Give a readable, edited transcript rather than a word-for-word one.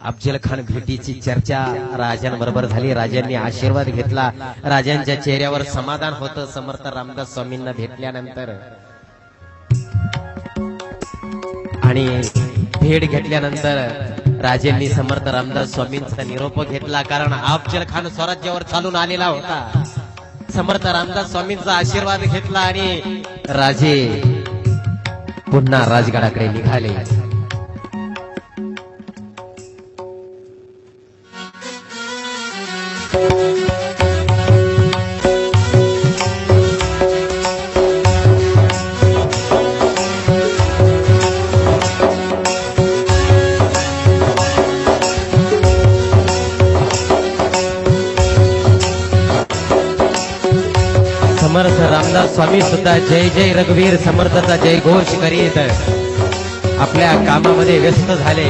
अफजल खान भेटीची चर्चा राजांबरोबर झाली. राजांनी आशीर्वाद घेतला. राजांच्या चेहऱ्यावर समाधान होतं समर्थ रामदास स्वामींना भेटल्यानंतर. आणि भेट घेतल्यानंतर राजांनी समर्थ रामदास स्वामींचा निरोप घेतला. कारण अफजल खान स्वराज्यावर चालून आलेला होता. समर्थ रामदास स्वामींचा आशीर्वाद घेतला आणि राजे पुन्हा राजगडाकडे निघाले. समर्थ रामदास स्वामी सुद्धा जय जय रघुवीर समर्थाचा जय घोष करीत आपल्या कामामध्ये व्यस्त झाले.